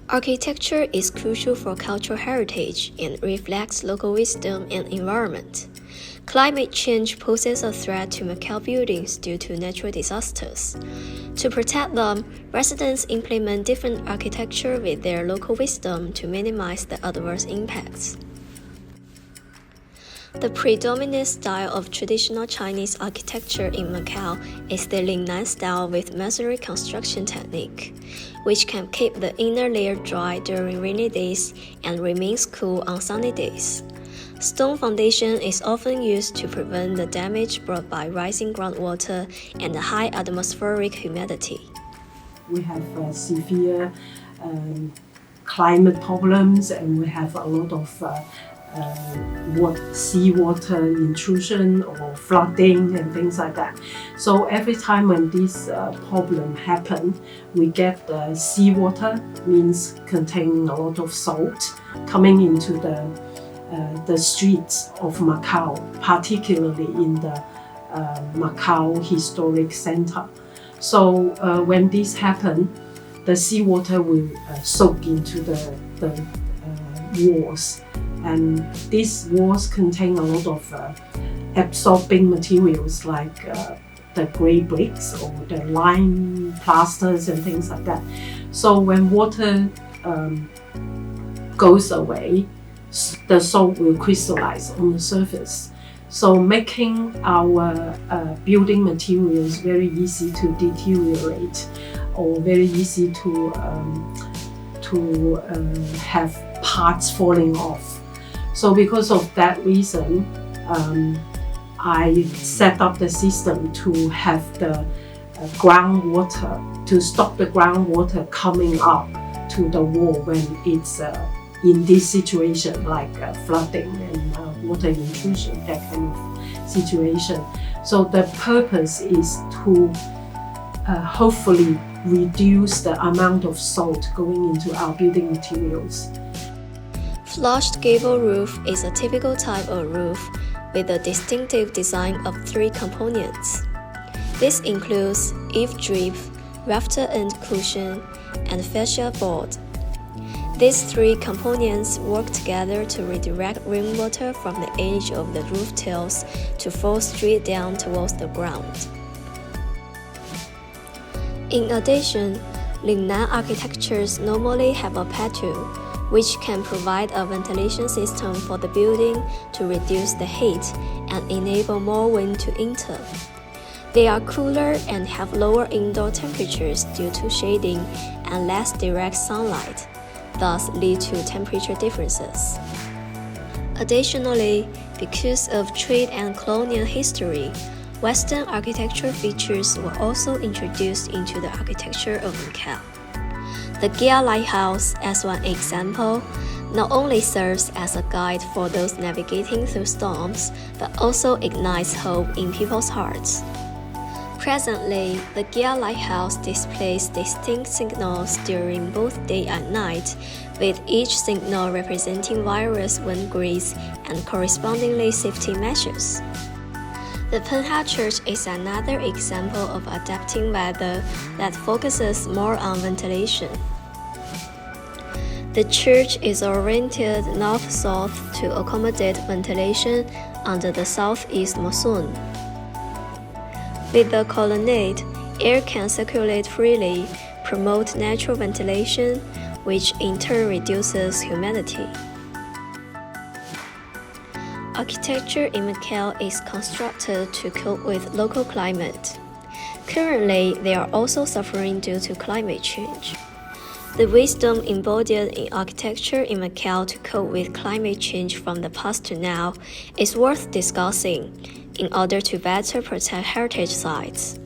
Architecture is crucial for cultural heritage and reflects local wisdom and environment. Climate change poses a threat to Macao buildings due to natural disasters. To protect them, residents implement different architecture with their local wisdom to minimize the adverse impacts. The predominant style of traditional Chinese architecture in Macao is the Lingnan style with masonry construction technique, which can keep the inner layer dry during rainy days and remains cool on sunny days. Stone foundation is often used to prevent the damage brought by rising groundwater and the high atmospheric humidity. We have severe climate problems, and we have a lot of seawater intrusion or flooding and things like that. So every time when this problem happens, we get the seawater, means containing a lot of salt, coming into the streets of Macao, particularly in the Macao Historic Center. So when this happens, the seawater will soak into the walls, and these walls contain a lot of absorbing materials like the grey bricks or the lime plasters and things like that. So when water goes away, the salt will crystallize on the surface, so making our building materials very easy to deteriorate or very easy to have parts falling off. So because of that reason, I set up the system to have the groundwater, to stop the groundwater coming up to the wall when it's in this situation, like flooding and water intrusion, that kind of situation. So the purpose is to hopefully reduce the amount of salt going into our building materials. Flushed gable roof is a typical type of roof with a distinctive design of three components. This includes eave drip, rafter end cushion, and fascia board. These three components work together to redirect rainwater from the edge of the roof tiles to fall straight down towards the ground. In addition, Lingnan architectures normally have a patio, which can provide a ventilation system for the building to reduce the heat and enable more wind to enter. They are cooler and have lower indoor temperatures due to shading and less direct sunlight, thus lead to temperature differences. Additionally, because of trade and colonial history, Western architecture features were also introduced into the architecture of Macao. The Gao Lighthouse, as one example, not only serves as a guide for those navigating through storms, but also ignites hope in people's hearts. Presently, the Gao Lighthouse displays distinct signals during both day and night, with each signal representing various wind grades and correspondingly safety measures. The Penha Church is another example of adapting weather that focuses more on ventilation. The church is oriented north-south to accommodate ventilation under the southeast monsoon. With the colonnade, air can circulate freely, promote natural ventilation, which in turn reduces humidity. Architecture in Macao is constructed to cope with local climate. Currently, they are also suffering due to climate change. The wisdom embodied in architecture in Macao to cope with climate change from the past to now is worth discussing in order to better protect heritage sites.